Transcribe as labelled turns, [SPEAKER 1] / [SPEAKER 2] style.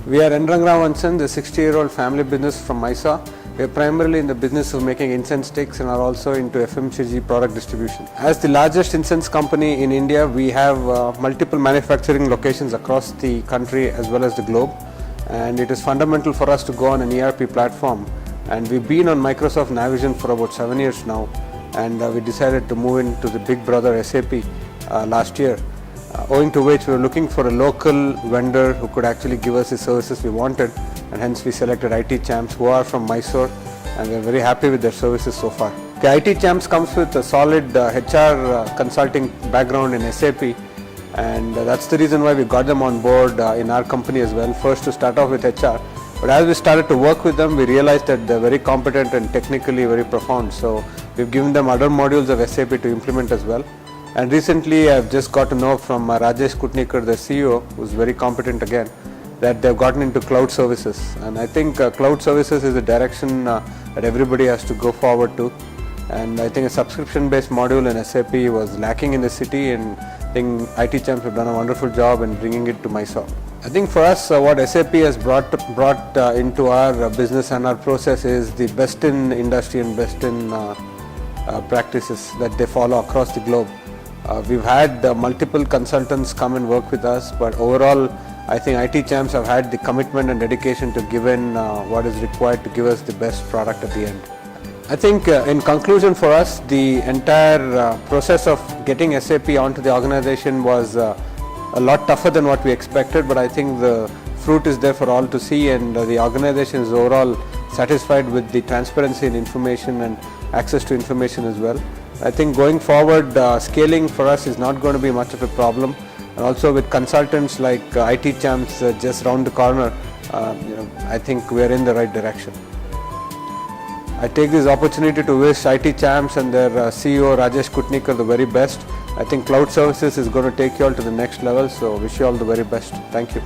[SPEAKER 1] We are N. Son, the 60-year-old family business from Mysore. We are primarily in the business of making incense sticks and are also into FMCG product distribution. As the largest incense company in India, we have multiple manufacturing locations across the country as well as the globe. And it is fundamental for us to go on an ERP platform. And we've been on Microsoft Navision for about 7 years now. And we decided to move into the big brother SAP last year. Owing to which we were looking for a local vendor who could actually give us the services we wanted, and hence we selected IT Champs, who are from Mysore, and we're very happy with their services so far. Okay, IT Champs comes with a solid HR consulting background in SAP, and that's the reason why we got them on board in our company as well. First to start off with HR, but as we started to work with them, we realized that they're very competent and technically very profound, so we've given them other modules of SAP to implement as well. And recently I've just got to know from Rajesh Kutnikar, the CEO, who's very competent again, that they've gotten into cloud services. And I think cloud services is a direction that everybody has to go forward to. And I think a subscription-based module in SAP was lacking in the city, and I think IT Champs have done a wonderful job in bringing it to Mysore. I think for us, what SAP has brought into our business and our process is the best in industry and best in practices that they follow across the globe. We've had multiple consultants come and work with us, but overall I think IT Champs have had the commitment and dedication to give in what is required to give us the best product at the end. I think in conclusion for us, the entire process of getting SAP onto the organization was a lot tougher than what we expected, but I think the fruit is there for all to see, and the organization is overall satisfied with the transparency in information and access to information as well. I think going forward, scaling for us is not going to be much of a problem, and also with consultants like IT Champs just round the corner, I think we are in the right direction. I take this opportunity to wish IT Champs and their CEO Rajesh Kutnikar the very best. I think cloud services is going to take you all to the next level, so wish you all the very best. Thank you.